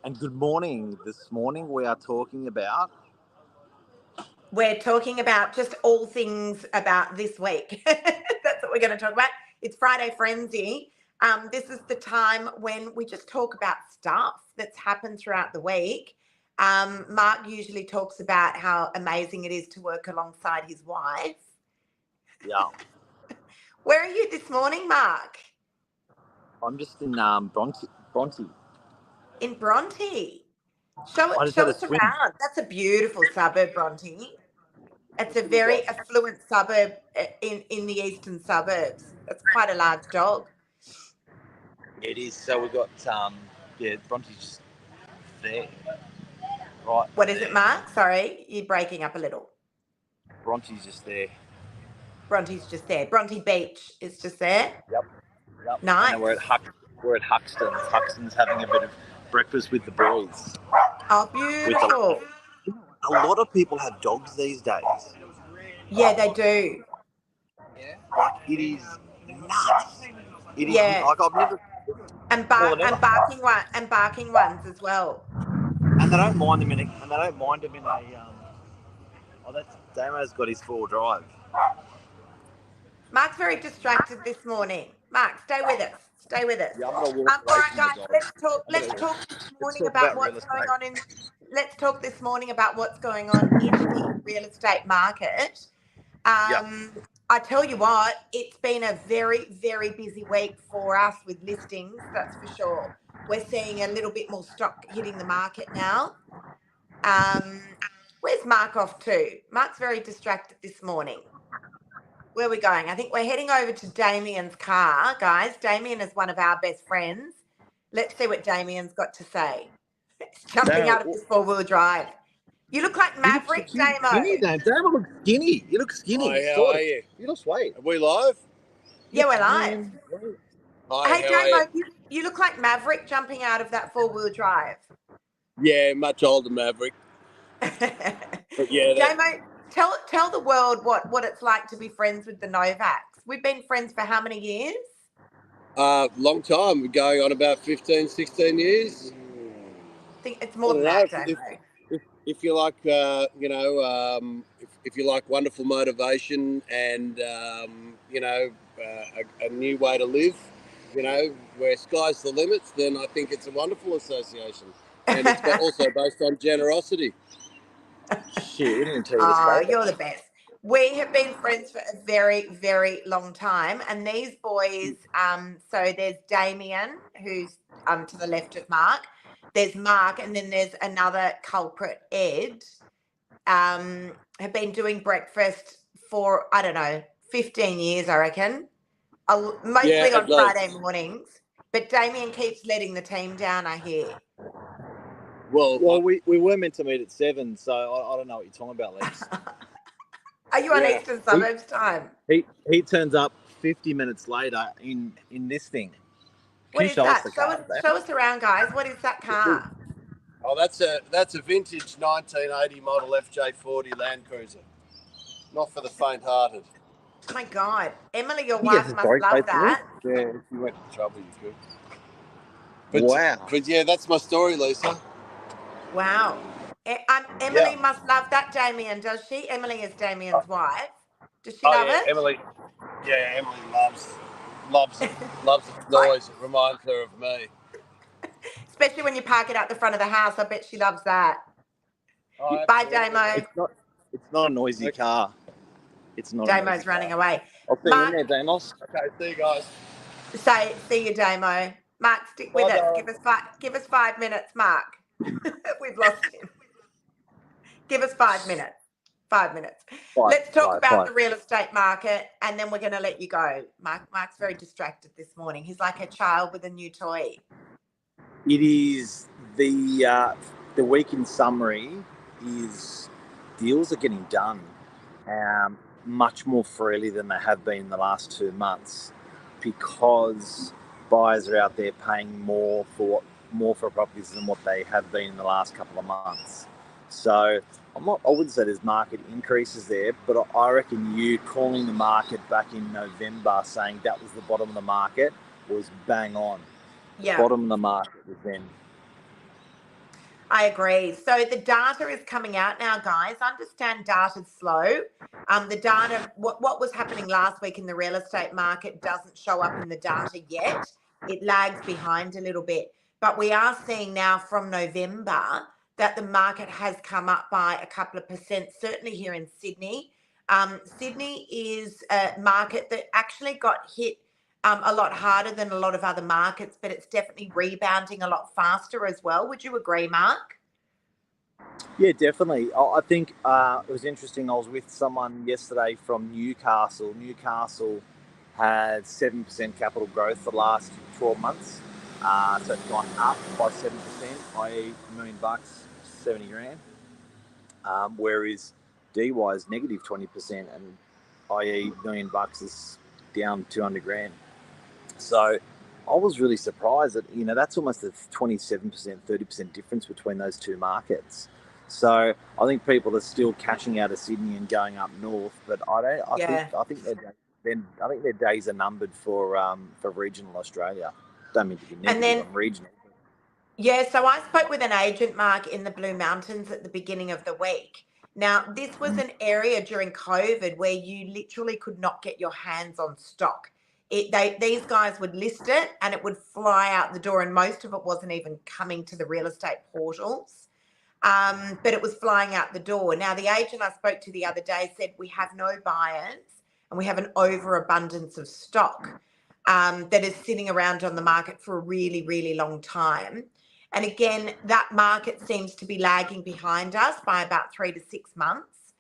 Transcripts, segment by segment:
And good morning. This morning we are talking about. We're talking about just all things about this week. That's what we're going to talk about. It's Friday Frenzy. This is the time when we just talk about stuff that's happened throughout the week. Mark usually talks about how amazing it is to work alongside his wife. Yeah. Where are you this morning, Mark? I'm just in Bronte. In Bronte. Show I just us had a swim. around. That's a beautiful suburb, Bronte. It's a very affluent suburb in the eastern suburbs. It's quite a large dog. It is. So we got Bronte's just there, right? What is it, Mark? Sorry, you're breaking up a little. Bronte's just there. Bronte's just there. Bronte Beach is just there. Yep. Nice. And we're at Huxton's. Huxton's having a bit of breakfast with the boys. Oh, beautiful. A lot of people have dogs these days. Yeah, they do. Yeah. Like it is nuts. It is like I've never. And barking ones as well. And they don't mind them in a. Oh, that's Damo's got his 4 drive. Mark's very distracted this morning. Mark, stay with us. Yeah, I'm gonna all right, guys. Let's talk this morning about what's going on in. Let's talk this morning about what's going on in the real estate market. I tell you what, it's been a very, very busy week for us with listings. That's for sure. We're seeing a little bit more stock hitting the market now. Where's Mark off to? Mark's very distracted this morning. Where are we going? I think we're heading over to Damien's car, guys. Damien is one of our best friends. Let's see what Damien's got to say. It's jumping out of his 4-wheel drive. You look like Maverick, Damo. Damo looks skinny. You look skinny. Hi, how are you? You look sweet. Are we live? Yeah, we're live. Hi, hey, Damo, you look like Maverick jumping out of that 4-wheel drive. Yeah, much older Maverick. But yeah, Damo, tell the world what it's like to be friends with the Novaks. We've been friends for how many years? Long time. We're going on about 15, 16 years. I think it's more than that, Damo. If you like, if you like wonderful motivation and, a new way to live, where sky's the limits, then I think it's a wonderful association. And it's also based on generosity. Shit, we didn't tell you this. Oh, you're the best. We have been friends for a very, very long time. And these boys, so there's Damien, who's to the left of Mark. There's Mark, and then there's another culprit, Ed, have been doing breakfast for, 15 years, I reckon, mostly on Friday mornings. But Damien keeps letting the team down, I hear. Well, we were meant to meet at 7, so I don't know what you're talking about, Lex. Are you on Eastern Suburbs time? He turns up 50 minutes later in this thing. What is that? Show us around, guys. What is that car? Oh, that's a vintage 1980 model FJ40 Land Cruiser. Not for the faint-hearted. Oh my God, Emily, your wife must love that. Yeah, if you went to trouble, you could. Wow. But yeah, that's my story, Lisa. Wow. Emily must love that, Damien, does she? Emily is Damien's wife. Does she love it? Emily loves the noise. It reminds her of me. Especially when you park it out the front of the house. I bet she loves that. Oh, bye, Damo. It's not a noisy car. It's not. Damo's running away. I'll see you in there, Damos. Okay, see you guys. See you, Damo. Mark, stick with us. Give us 5 minutes, Mark. We've lost him. Give us 5 minutes. 5 minutes. Let's talk about the real estate market, and then we're going to let you go. Mark's very distracted this morning. He's like a child with a new toy. It is the week in summary is deals are getting done much more freely than they have been in the last 2 months, because buyers are out there paying more for properties than what they have been in the last couple of months. So I wouldn't say there's market increases there, but I reckon you calling the market back in November saying that was the bottom of the market was bang on. Yeah. Bottom of the market was then. I agree. So the data is coming out now, guys. Understand data's slow. The data, what was happening last week in the real estate market doesn't show up in the data yet. It lags behind a little bit. But we are seeing now from November that the market has come up by a couple of percent, certainly here in Sydney. Sydney is a market that actually got hit a lot harder than a lot of other markets, but it's definitely rebounding a lot faster as well. Would you agree, Mark? Yeah, definitely. I think it was interesting. I was with someone yesterday from Newcastle. Newcastle had 7% capital growth for the last 12 months. So it's gone up by 7%, i.e. $1 million, 70 grand. Whereas DY is negative 20%, and i.e. $1 million is down 200 grand. So I was really surprised that, that's almost a 27%, 30% difference between those two markets. So I think people are still cashing out of Sydney and going up north, but I think their days are numbered for regional Australia. Don't mean to be negative on regional. Yeah, so I spoke with an agent, Mark, in the Blue Mountains at the beginning of the week. Now, this was an area during COVID where you literally could not get your hands on stock. These guys would list it and it would fly out the door, and most of it wasn't even coming to the real estate portals, but it was flying out the door. Now, the agent I spoke to the other day said we have no buyers and we have an overabundance of stock that is sitting around on the market for a really, really long time. And again, that market seems to be lagging behind us by about 3 to 6 months.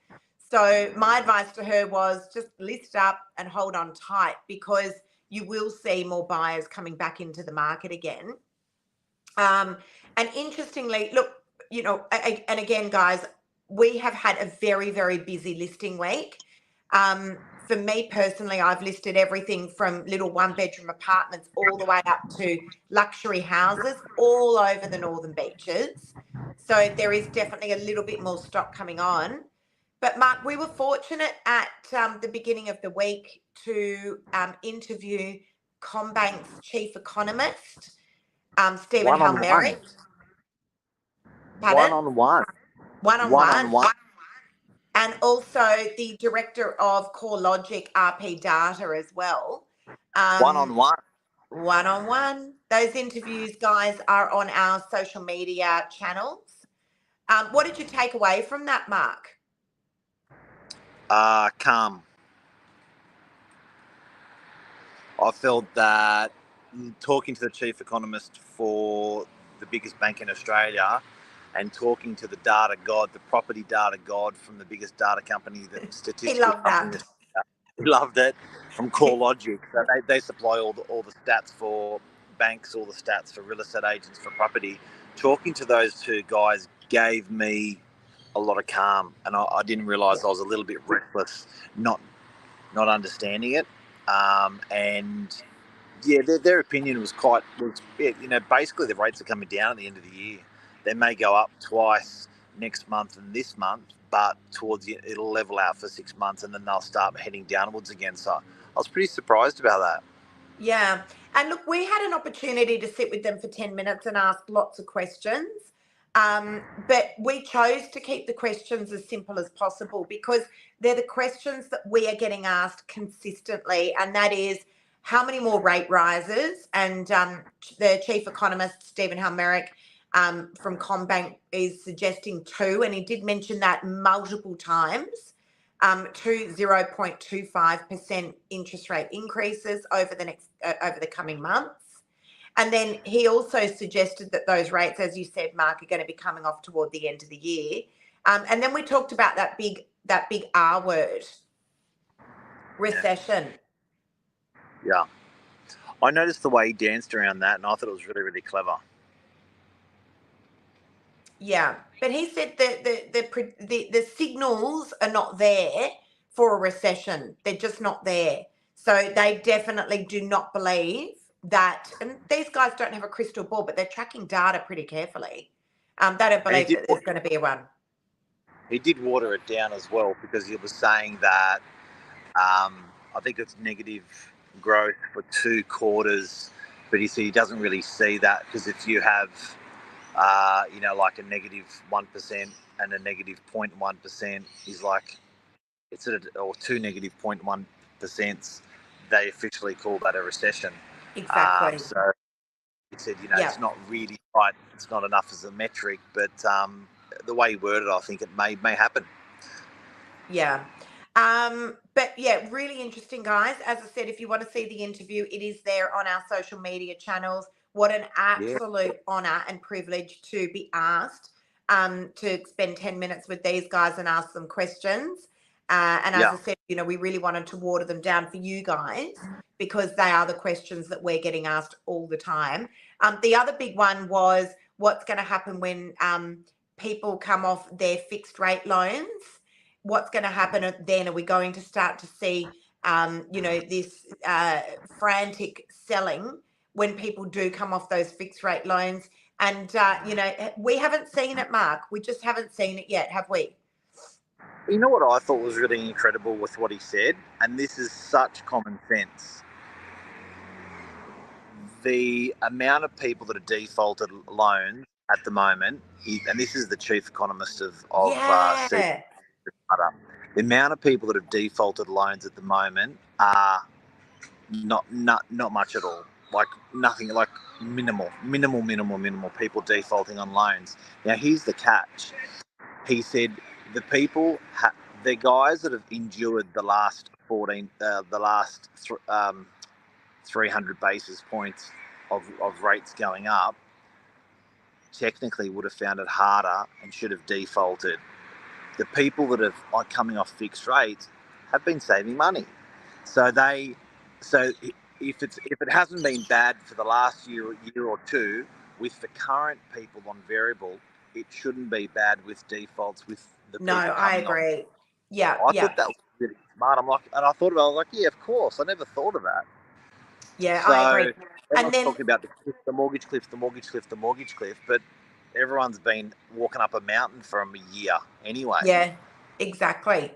So my advice to her was just list up and hold on tight, because you will see more buyers coming back into the market again. And interestingly, look, and again, guys, we have had a very, very busy listing week. For me personally, I've listed everything from little one-bedroom apartments all the way up to luxury houses all over the Northern Beaches. So there is definitely a little bit more stock coming on. But Mark, we were fortunate at the beginning of the week to interview CommBank's chief economist, Stephen Halmerick. One-on-one. One-on-one. And also the director of CoreLogic RP Data as well. One-on-one. One-on-one. Those interviews, guys, are on our social media channels. What did you take away from that, Mark? Calm. I felt that talking to the chief economist for the biggest bank in Australia and talking to the data god, the property data god from the biggest data company, the statistical company. He loved it, from CoreLogic. So they supply all the stats for banks, all the stats for real estate agents, for property. Talking to those two guys gave me a lot of calm, and I didn't realise I was a little bit reckless, not understanding it. And yeah, their opinion was basically the rates are coming down at the end of the year. They may go up twice next month and this month, but it'll level out for 6 months, and then they'll start heading downwards again. So I was pretty surprised about that. Yeah. And look, we had an opportunity to sit with them for 10 minutes and ask lots of questions. But we chose to keep the questions as simple as possible, because they're the questions that we are getting asked consistently, and that is, how many more rate rises? And the chief economist, Stephen Halmerick, from CommBank, is suggesting 2, and he did mention that multiple times, 0.25% interest rate increases over the coming months. And then he also suggested that those rates, as you said, Mark, are going to be coming off toward the end of the year. And then we talked about that big R word, recession. Yeah. I noticed the way he danced around that, and I thought it was really, really clever. Yeah, but he said that the signals are not there for a recession. They're just not there. So they definitely do not believe that. And these guys don't have a crystal ball, but they're tracking data pretty carefully. They don't believe that there's going to be a one. He did water it down as well, because he was saying that I think it's negative growth for 2 quarters, but he said he doesn't really see that, because if you have like a -1% and a -0.1% is like it's at or two -0.1%. They officially call that a recession. Exactly. So he said, it's not really right. It's not enough as a metric, but the way he worded it, I think it may happen. Yeah. But yeah, really interesting, guys. As I said, if you want to see the interview, it is there on our social media channels. What an absolute honour and privilege to be asked to spend 10 minutes with these guys and ask them questions. And as I said, we really wanted to water them down for you guys because they are the questions that we're getting asked all the time. The other big one was what's going to happen when people come off their fixed rate loans. What's going to happen then? Are we going to start to see, this frantic selling when people do come off those fixed rate loans? And, we haven't seen it, Mark. We just haven't seen it yet, have we? You know what I thought was really incredible with what he said, and this is such common sense. The amount of people that are defaulted loans at the moment, and this is the chief economist of the amount of people that have defaulted loans at the moment are not much at all. Like nothing, like minimal people defaulting on loans. Now here's the catch. He said the guys that have endured the last 300 basis points of rates going up, technically would have found it harder and should have defaulted. The people that are coming off fixed rates have been saving money. So if it hasn't been bad for the last year or two, with the current people on variable, it shouldn't be bad with defaults with the people coming off. I agree. Yeah. I thought that was really smart. I thought about it, I was like, yeah, of course. I never thought of that. Yeah, I agree. And then talking about the mortgage cliff, but everyone's been walking up a mountain for a year anyway. Yeah, exactly.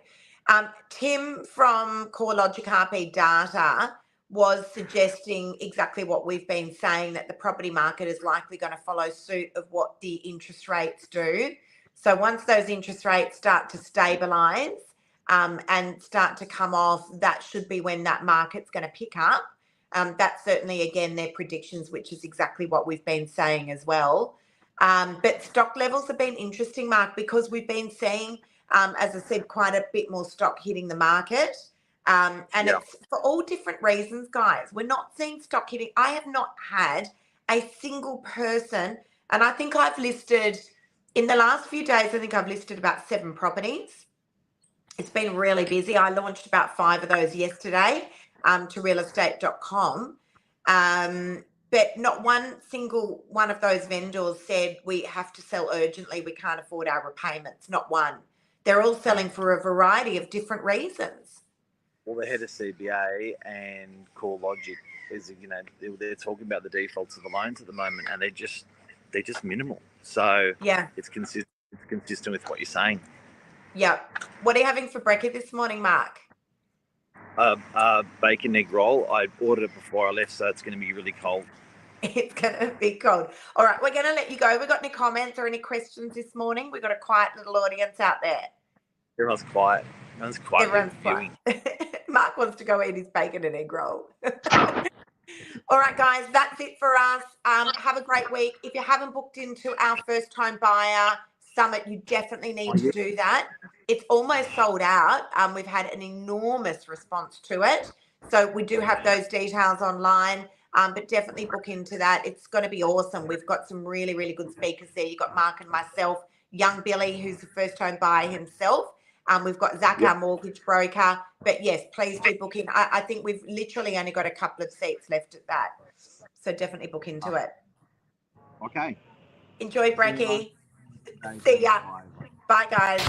Tim from CoreLogic RP Data was suggesting exactly what we've been saying, that the property market is likely going to follow suit of what the interest rates do. So once those interest rates start to stabilise and start to come off, that should be when that market's going to pick up. That's certainly, again, their predictions, which is exactly what we've been saying as well. But stock levels have been interesting, Mark, because we've been seeing, as I said, quite a bit more stock hitting the market. It's for all different reasons, guys. We're not seeing stock hitting. I have not had a single person, and I think I've listed, in the last few days, I think I've listed about 7 properties. It's been really busy. I launched about 5 of those yesterday to realestate.com. But not one single one of those vendors said we have to sell urgently, we can't afford our repayments. Not one. They're all selling for a variety of different reasons. Well, the head of CBA and CoreLogic is, they're talking about the defaults of the loans at the moment, and they're just minimal. So it's consistent with what you're saying. Yeah. What are you having for brekkie this morning, Mark? Bacon egg roll. I ordered it before I left, so it's going to be really cold. It's going to be cold. All right, we're going to let you go. We got any comments or any questions this morning? We've got a quiet little audience out there. Everyone's quiet. Everyone's quiet. Mark wants to go eat his bacon and egg roll. All right, guys, that's it for us. Have a great week. If you haven't booked into our first time buyer summit, you definitely need to do that. It's almost sold out. We've had an enormous response to it. So we do have those details online, but definitely book into that. It's going to be awesome. We've got some really, really good speakers there. You've got Mark and myself, young Billy, who's a first time buyer himself. We've got Zach, our mortgage broker. But yes, please do book in. I think we've literally only got a couple of seats left at that. So definitely book into it. Okay. Enjoy brekkie. See ya. Bye, guys.